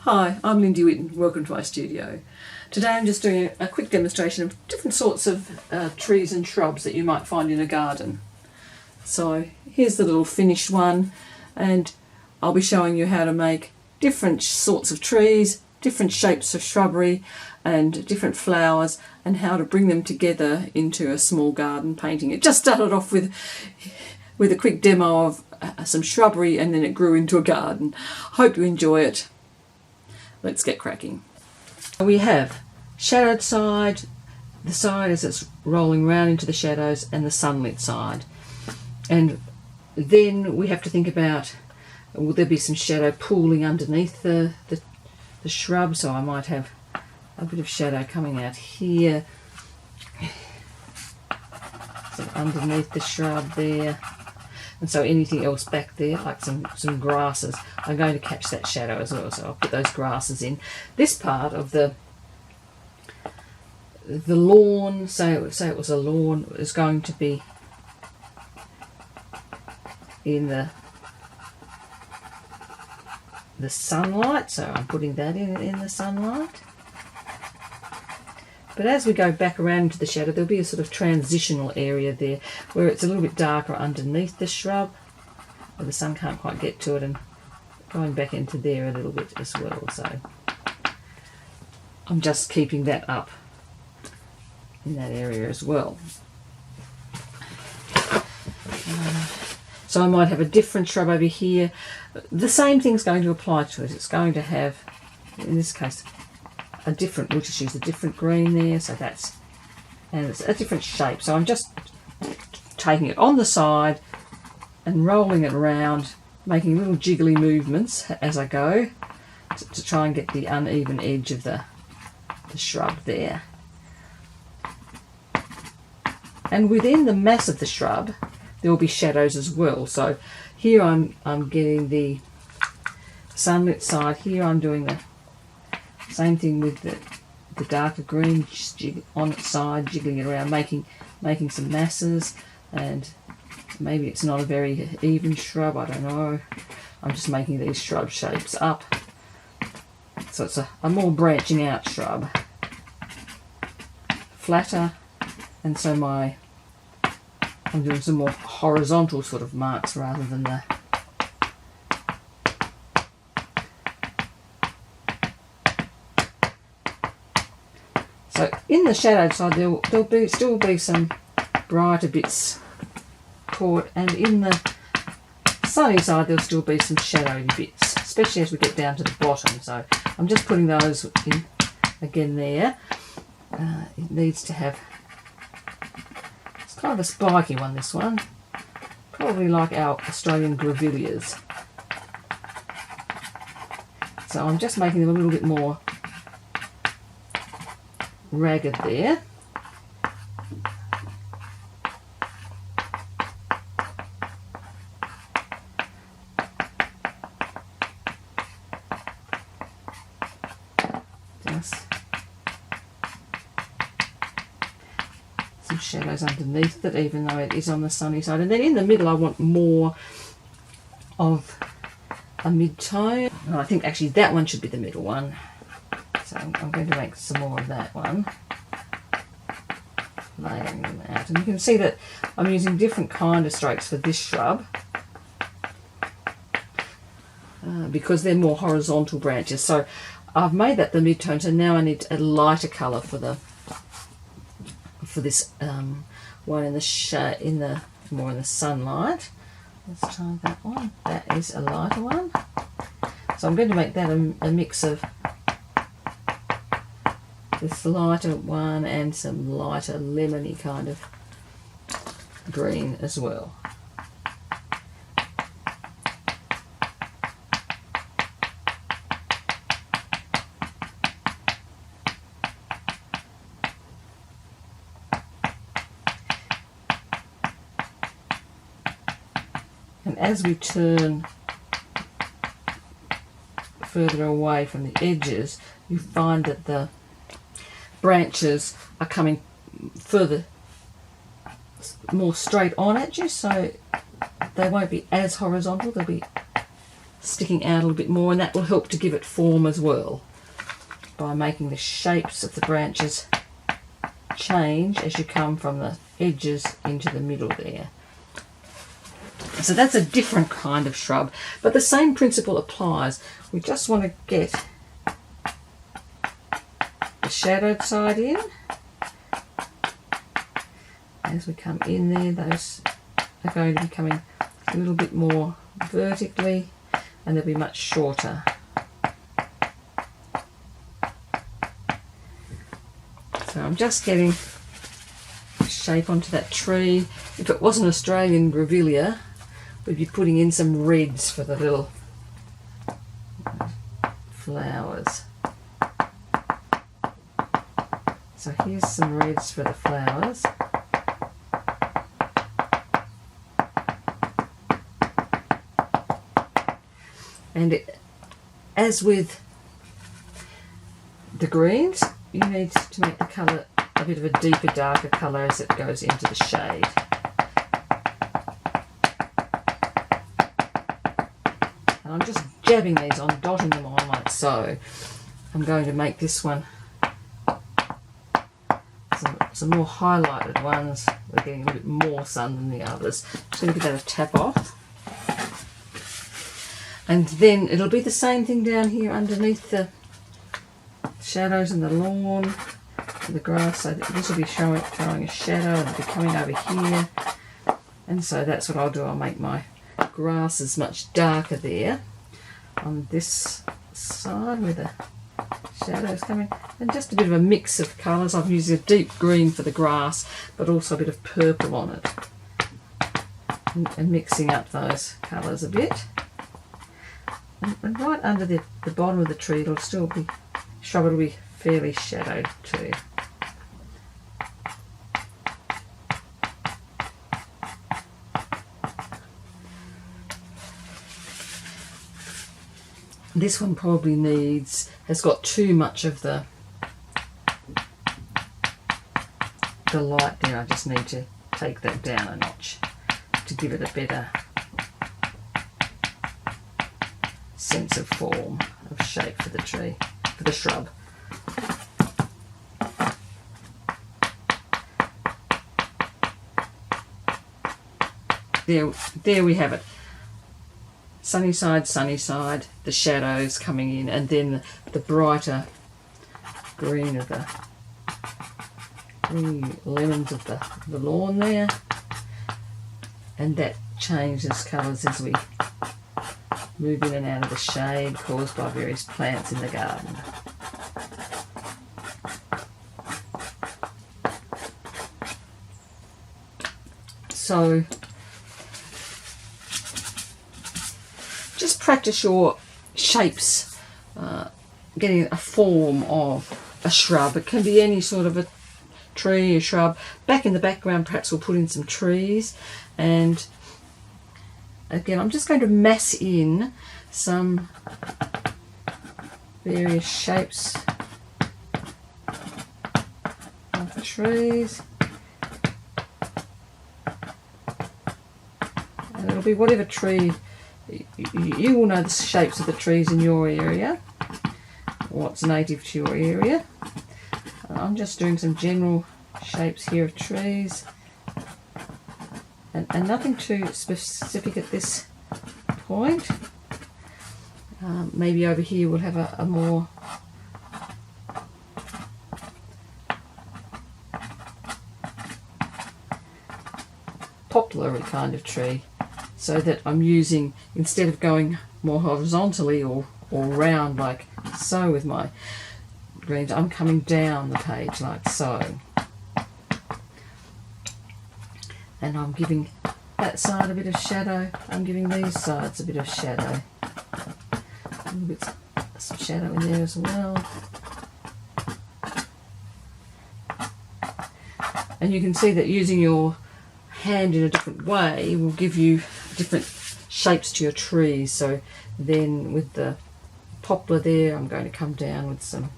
Hi, I'm Lindy Whitten. Welcome to my studio. Today I'm just doing a quick demonstration of different sorts of trees and shrubs that you might find in a garden. So here's the little finished one, and I'll be showing you how to make different sorts of trees, different shapes of shrubbery and different flowers, and how to bring them together into a small garden painting. It just started off with a quick demo of some shrubbery, and then it grew into a garden. Hope you enjoy it. Let's get cracking. We have shadowed side, the side as it's rolling round into the shadows, and the sunlit side. And then we have to think about, will there be some shadow pooling underneath the shrub? So I might have a bit of shadow coming out here, so underneath the shrub there. And so anything else back there, like some grasses, are going to catch that shadow as well. So I'll put those grasses in. This part of the lawn, say it was a lawn, is going to be in the sunlight. So I'm putting that in the sunlight. But as we go back around into the shadow, there'll be a sort of transitional area there where it's a little bit darker underneath the shrub, where the sun can't quite get to it, and going back into there a little bit as well. So I'm just keeping that up in that area as well. So I might have a different shrub over here. The same thing's going to apply to it. It's going to have, in this case, a different, we'll just use a different green there, so that's, and it's a different shape. So I'm just taking it on the side and rolling it around, making little jiggly movements as I go to try and get the uneven edge of the shrub there. And within the mass of the shrub there will be shadows as well. So here I'm getting the sunlit side, here I'm doing the same thing with the darker green, just on its side, jiggling it around, making some masses. And maybe it's not a very even shrub, I don't know. I'm just making these shrub shapes up. So it's a more branching out shrub. Flatter, and so I'm doing some more horizontal sort of marks rather than the So in the shadowed side there'll still be some brighter bits caught, and in the sunny side there'll still be some shadowy bits, especially as we get down to the bottom. So I'm just putting those in again there. It needs to have, it's kind of a spiky one, this one, probably like our Australian grevilleas. So I'm just making them a little bit more ragged there. Just some shadows underneath it, even though it is on the sunny side. And then in the middle I want more of a mid-tone. Oh, I think actually that one should be the middle one. So I'm going to make some more of that one, layering them out. And you can see that I'm using different kind of strokes for this shrub because they're more horizontal branches. So I've made that the mid-tone, so now I need a lighter colour for this one in the more in the sunlight. Let's try that one. That is a lighter one. So I'm going to make that a mix of this lighter one and some lighter lemony kind of green as well. And as we turn further away from the edges, you find that the branches are coming further, more straight on at you, so they won't be as horizontal, they'll be sticking out a little bit more, and that will help to give it form as well by making the shapes of the branches change as you come from the edges into the middle there. So that's a different kind of shrub, but the same principle applies. We just want to get the shadowed side in. As we come in there, those are going to be coming a little bit more vertically, and they'll be much shorter. So I'm just getting shape onto that tree. If it was an Australian grevillea, we'd be putting in some reds for the little flowers. So here's some reds for the flowers. And as with the greens, you need to make the colour a bit of a deeper, darker colour as it goes into the shade. And I'm just jabbing these on, dotting them on like so. I'm going to make this one some more highlighted ones. They're getting a bit more sun than the others. Just going to give that a tap off. And then it'll be the same thing down here underneath the shadows in the lawn, the grass. So this will be throwing a shadow, and it'll be coming over here. And so that's what I'll do. I'll make my grasses much darker there on this side where the shadows coming, and just a bit of a mix of colours. I've used a deep green for the grass, but also a bit of purple on it, and mixing up those colours a bit. And right under the bottom of the tree, it'll still be, shrub will be fairly shadowed too. This one probably has got too much of the light there. I just need to take that down a notch to give it a better sense of form, of shape for the tree, for the shrub. There we have it. Sunny side, the shadows coming in, and then the brighter green of the lemons of the lawn there, and that changes colours as we move in and out of the shade caused by various plants in the garden. So just practice your shapes, getting a form of a shrub. It can be any sort of a tree, a shrub. Back in the background perhaps we'll put in some trees, and again I'm just going to mass in some various shapes of the trees, and it'll be whatever tree. You will know the shapes of the trees in your area, what's native to your area. I'm just doing some general shapes here of trees, and nothing too specific at this point. Maybe over here we'll have a more poplar kind of tree, so that I'm using, instead of going more horizontally or round like so with my greens, I'm coming down the page like so, and I'm giving that side a bit of shadow, I'm giving these sides a bit of shadow, a little bit some shadow in there as well. And you can see that using your hand in a different way will give you different shapes to your trees. So then with the poplar there, I'm going to come down with some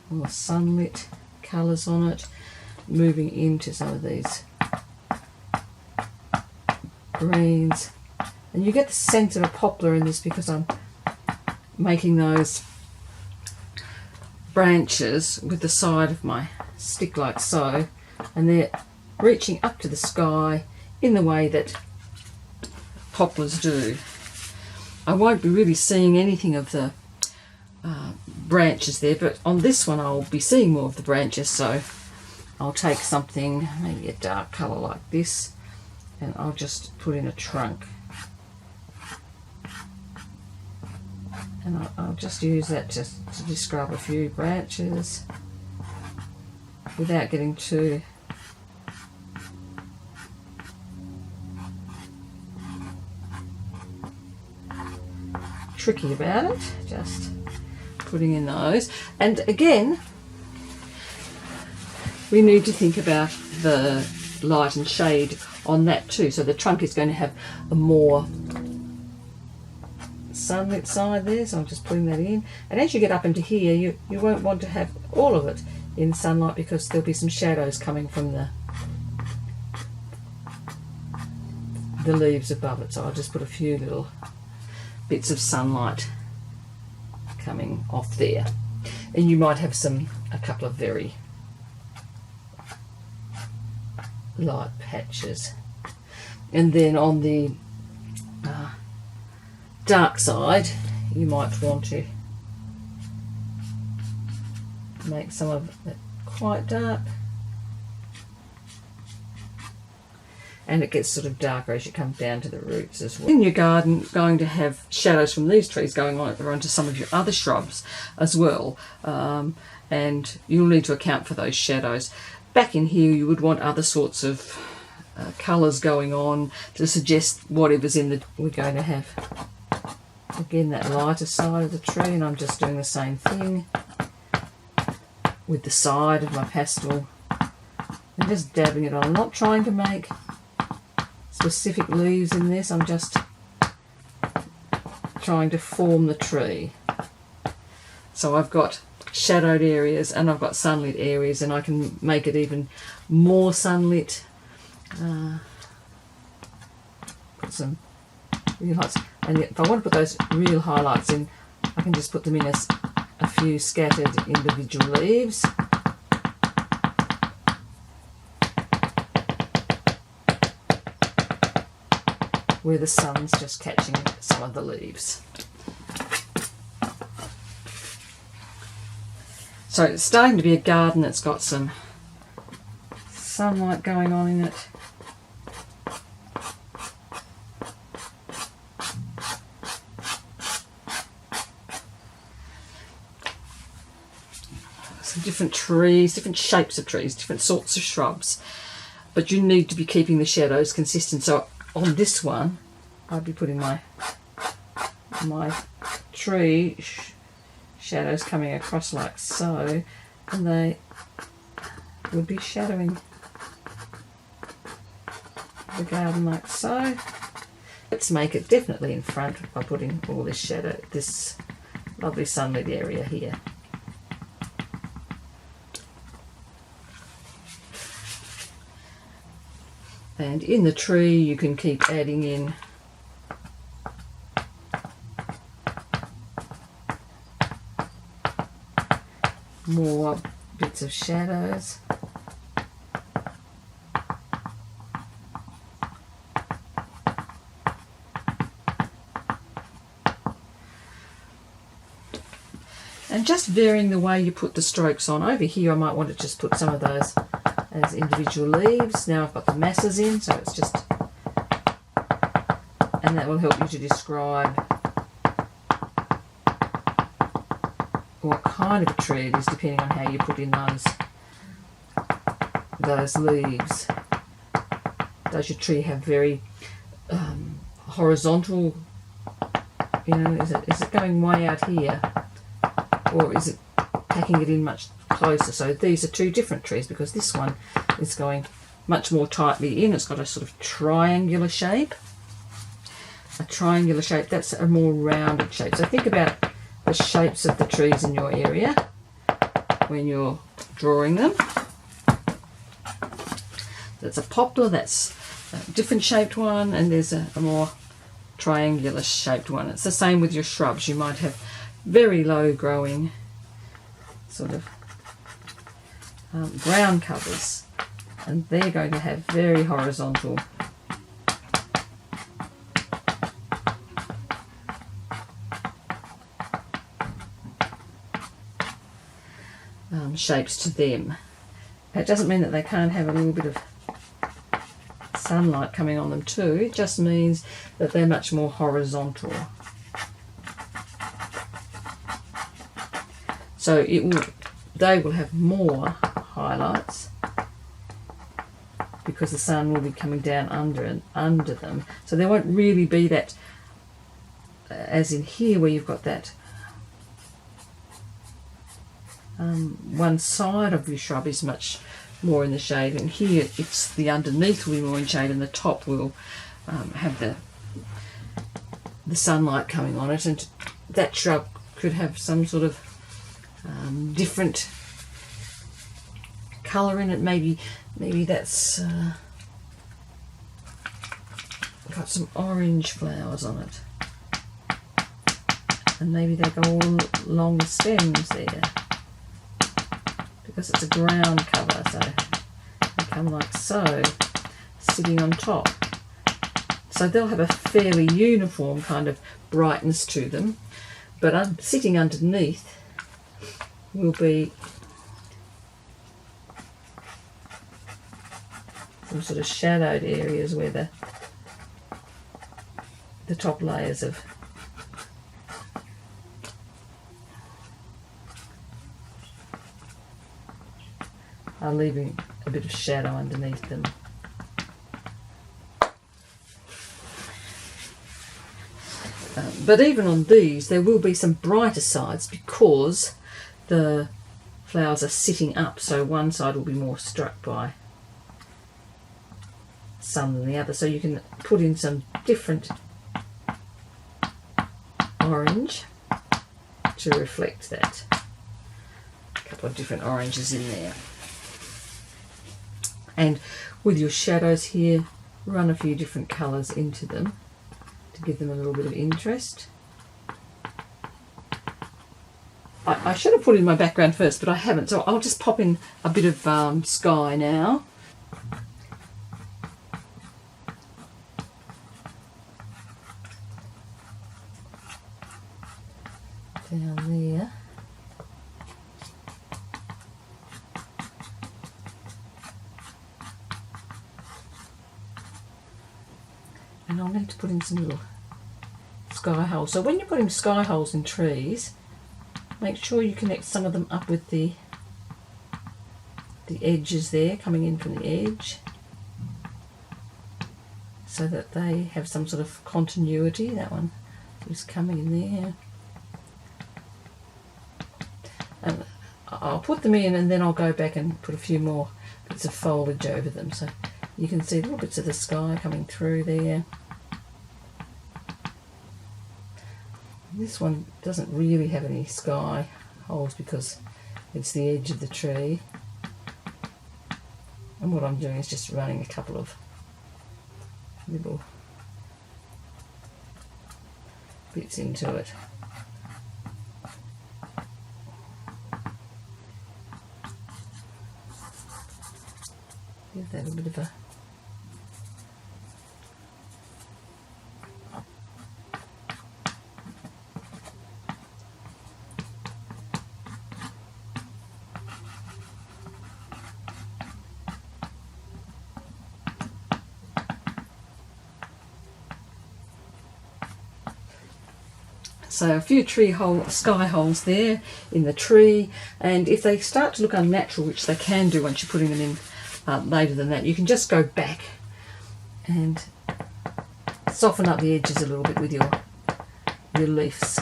more sunlit colours on it, moving into some of these greens. And you get the scent of a poplar in this because I'm making those branches with the side of my stick like so, and they're reaching up to the sky in the way that poplars do. I won't be really seeing anything of the branches there, but on this one I'll be seeing more of the branches, so I'll take something, maybe a dark colour like this, and I'll just put in a trunk. And I'll just use that just to describe a few branches without getting too tricky about it. Just putting in those. And again, we need to think about the light and shade on that too. So the trunk is going to have a more sunlit side there, so I'm just putting that in. And as you get up into here, you won't want to have all of it in sunlight because there'll be some shadows coming from the leaves above it. So I'll just put a few little bits of sunlight coming off there. And you might have a couple of very light patches. And then on the dark side, you might want to make some of it quite dark, and it gets sort of darker as you come down to the roots as well. In your garden, going to have shadows from these trees going on onto some of your other shrubs as well, and you'll need to account for those shadows. Back in here you would want other sorts of colours going on to suggest whatever's in the... We're going to have again that lighter side of the tree, and I'm just doing the same thing with the side of my pastel and just dabbing it on. I'm not trying to make specific leaves in this, I'm just trying to form the tree. So I've got shadowed areas and I've got sunlit areas, and I can make it even more sunlit. Put some real highlights, and if I want to put those real highlights in, I can just put them in as a few scattered individual leaves. Where the sun's just catching some of the leaves. So it's starting to be a garden that's got some sunlight going on in it. Some different trees, different shapes of trees, different sorts of shrubs. But you need to be keeping the shadows consistent. So on this one, I'd be putting my tree shadows coming across like so, and they would be shadowing the garden like so. Let's make it definitely in front by putting all this shadow, this lovely sunlit area here. And in the tree you can keep adding in more bits of shadows. And just varying the way you put the strokes on. Over here I might want to just put some of those as individual leaves. Now I've got the masses in, so it's just, and that will help you to describe what kind of a tree it is depending on how you put in those leaves. Does your tree have very horizontal, you know, is it going way out here, or is it packing it in much closer? So these are two different trees, because this one is going much more tightly in. It's got a sort of triangular shape. A triangular shape, that's a more rounded shape. So think about the shapes of the trees in your area when you're drawing them. That's a poplar, that's different shaped one, and there's a more triangular shaped one. It's the same with your shrubs. You might have very low growing sort of ground covers, and they're going to have very horizontal shapes to them. It doesn't mean that they can't have a little bit of sunlight coming on them too. It just means that they're much more horizontal. So they will have more highlights because the sun will be coming down under them. So there won't really be that, as in here where you've got that one side of your shrub is much more in the shade, and here it's the underneath will be more in shade, and the top will have the sunlight coming on it, and that shrub could have some sort of different colour in it. Maybe that's got some orange flowers on it, and maybe they go all along the stems there, because it's a ground cover, so they come like so, sitting on top. So they'll have a fairly uniform kind of brightness to them, but sitting underneath will be some sort of shadowed areas where the top layers are leaving a bit of shadow underneath them. But even on these there will be some brighter sides because the flowers are sitting up, so one side will be more struck by sun than the other. So you can put in some different orange to reflect that. A couple of different oranges in there. And with your shadows here, run a few different colours into them to give them a little bit of interest. I should have put in my background first, but I haven't, so I'll just pop in a bit of sky now. Down there. And I'll need to put in some little sky holes. So when you're putting sky holes in trees, make sure you connect some of them up with the edges there, coming in from the edge, so that they have some sort of continuity. That one is coming in there. And I'll put them in, and then I'll go back and put a few more bits of foliage over them, so you can see little bits of the sky coming through there. This one doesn't really have any sky holes because it's the edge of the tree. And what I'm doing is just running a couple of little bits into it. Give that a bit of a So a few sky holes there in the tree, and if they start to look unnatural, which they can do once you're putting them in later than that, you can just go back and soften up the edges a little bit with your leaves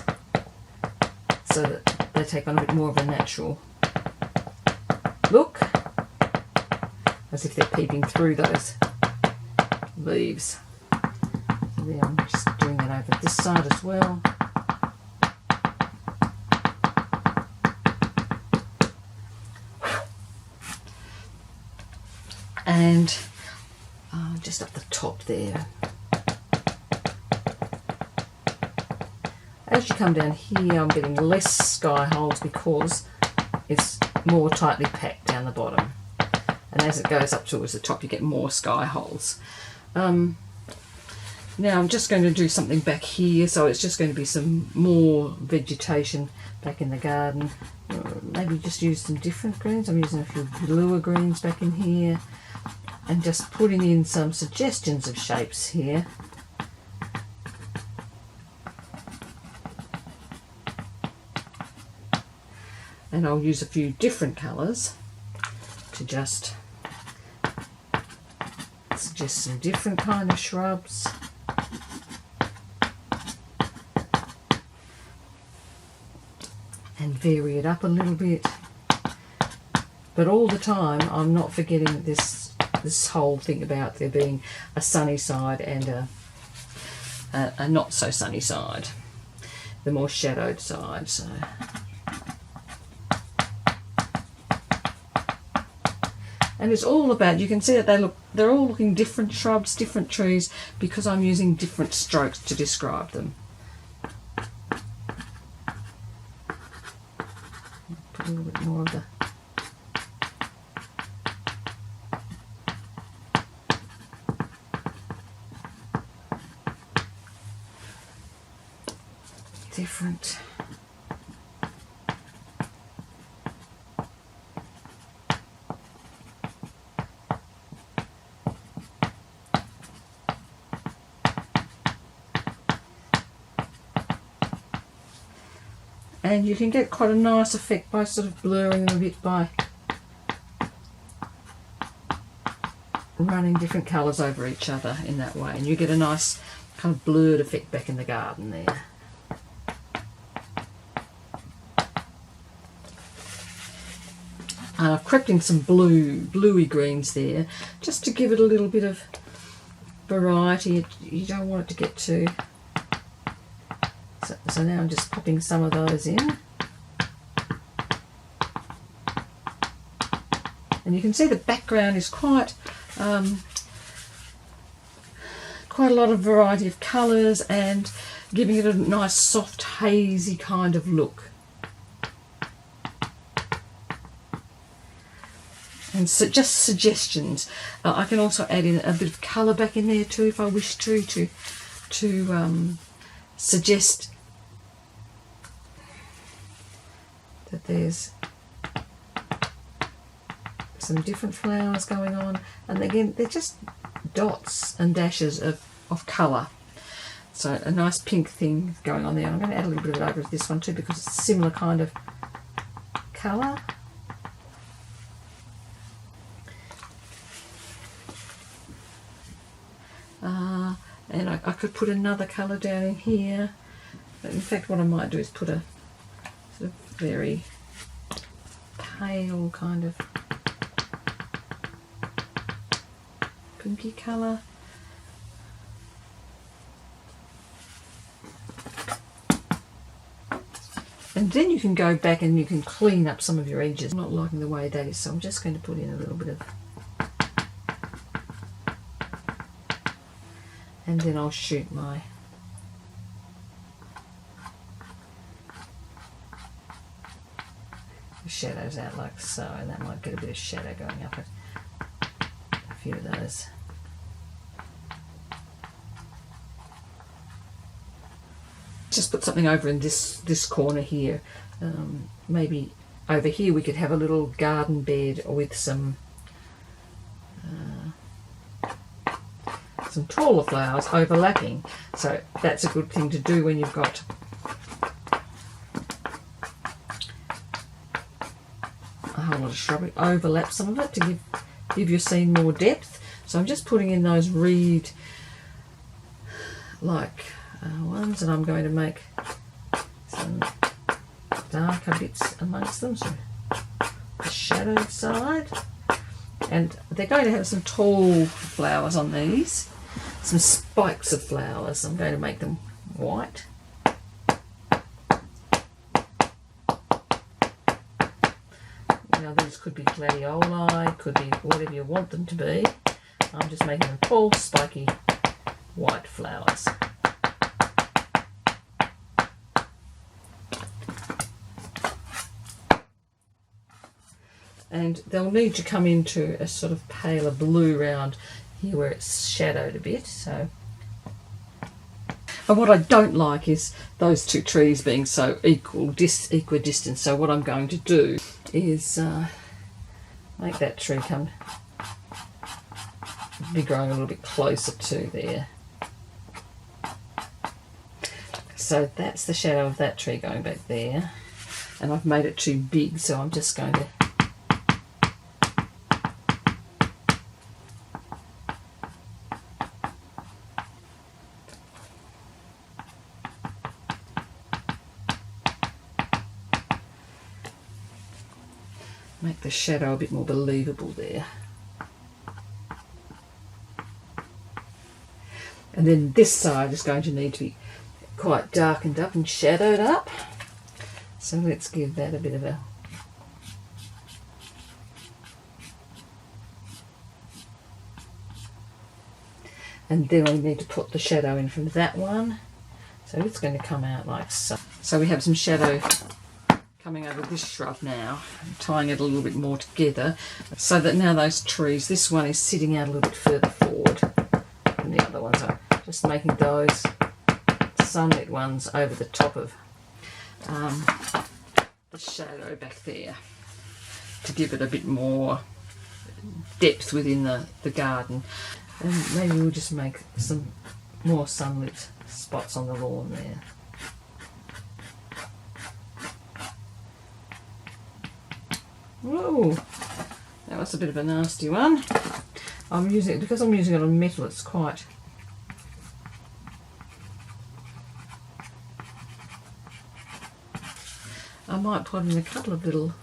so that they take on a bit more of a natural look, as if they're peeping through those leaves. So there, I'm just doing that over this side as well. And just up the top there. As you come down here, I'm getting less sky holes because it's more tightly packed down the bottom. And as it goes up towards the top, you get more sky holes. Now I'm just going to do something back here, so it's just going to be some more vegetation back in the garden. Maybe just use some different greens. I'm using a few bluer greens back in here, and just putting in some suggestions of shapes here. And I'll use a few different colours to just suggest some different kind of shrubs. And vary it up a little bit. But all the time I'm not forgetting this whole thing about there being a sunny side and a not so sunny side. The more shadowed side. So and it's all about, you can see that they're all looking different shrubs, different trees, because I'm using different strokes to describe them. Put a little bit more of the different. And you can get quite a nice effect by sort of blurring them a bit by running different colours over each other in that way, and you get a nice kind of blurred effect back in the garden there. And I've crept in some bluey greens there just to give it a little bit of variety. You don't want it to get too... So now I'm just popping some of those in. And you can see the background is quite a lot of variety of colours and giving it a nice soft hazy kind of look. And so just suggestions. I can also add in a bit of colour back in there too if I wish to suggest that there's some different flowers going on, and again they're just dots and dashes of colour. So a nice pink thing going on there. I'm going to add a little bit of it over this one too because it's a similar kind of colour. And I could put another colour down in here. But in fact what I might do is put a sort of very pale kind of pinky colour. And then you can go back and you can clean up some of your edges. I'm not liking the way that is, so I'm just going to put in a little bit of... And then I'll shoot my shadows out like so, and that might get a bit of shadow going up at a few of those. Just put something over in this corner here. Maybe over here we could have a little garden bed with some taller flowers overlapping. So that's a good thing to do when you've got a whole lot of shrubbery. Overlap some of it to give your scene more depth. So I'm just putting in those reed like ones, and I'm going to make some darker bits amongst them, so the shadowed side. And they're going to have some tall flowers on these, some spikes of flowers. I'm going to make them white. Now these could be gladioli, could be whatever you want them to be. I'm just making them tall, spiky, white flowers. And they'll need to come into a sort of paler blue round here where it's shadowed a bit. So, and what I don't like is those two trees being so equidistant. So what I'm going to do is make that tree be growing a little bit closer to there. So that's the shadow of that tree going back there, and I've made it too big, so I'm just going to make the shadow a bit more believable there. And then this side is going to need to be quite darkened up and shadowed up. So let's give that a bit of a... And then we need to put the shadow in from that one. So it's going to come out like so. So we have some shadow coming over this shrub now, and tying it a little bit more together, so that now those trees, this one is sitting out a little bit further forward than the other ones are. Just making those sunlit ones over the top of the shadow back there to give it a bit more depth within the garden. And maybe we'll just make some more sunlit spots on the lawn there. Whoa, that was a bit of a nasty one. Because I'm using it on metal, it's quite... I might put in a couple of little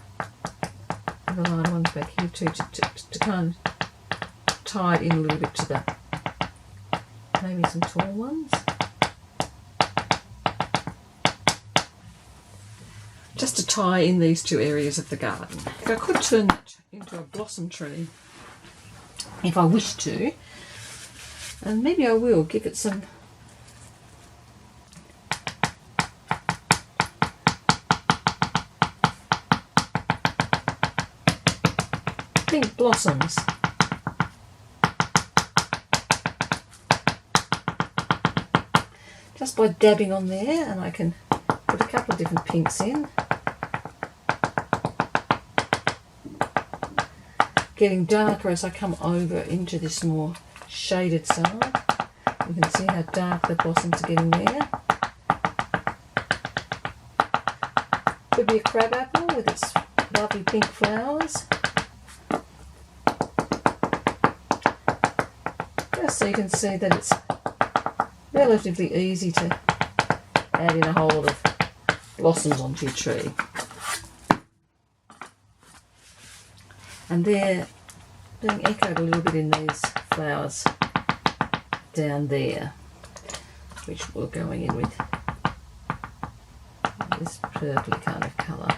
line ones back here too, to kind of tie it in a little bit to the, maybe some tall ones. Just to tie in these two areas of the garden. I could turn that into a blossom tree if I wish to, and maybe I will give it some pink blossoms. Just by dabbing on there, and I can put a couple of different pinks in. Getting darker as I come over into this more shaded side. You can see how dark the blossoms are getting there. Could be a crabapple with its lovely pink flowers. Just so you can see that it's relatively easy to add in a whole lot of blossoms onto your tree. And they're being echoed a little bit in these flowers down there, which we're going in with this purpley kind of colour.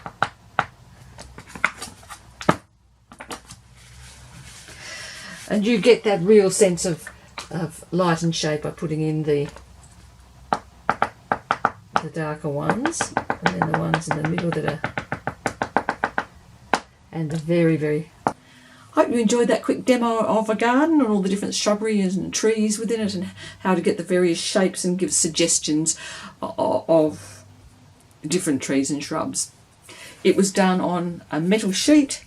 And you get that real sense of light and shade by putting in the darker ones, and then the ones in the middle that are, and the very, very... Hope you enjoyed that quick demo of a garden and all the different shrubberies and trees within it, and how to get the various shapes and give suggestions of different trees and shrubs. It was done on a metal sheet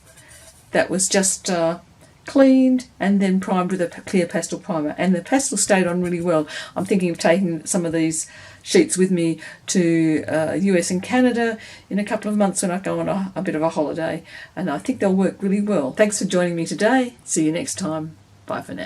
that was just cleaned and then primed with a clear pastel primer, and the pastel stayed on really well. I'm thinking of taking some of these sheets with me to US and Canada in a couple of months when I go on a bit of a holiday, and I think they'll work really well. Thanks for joining me today. See you next time. Bye for now.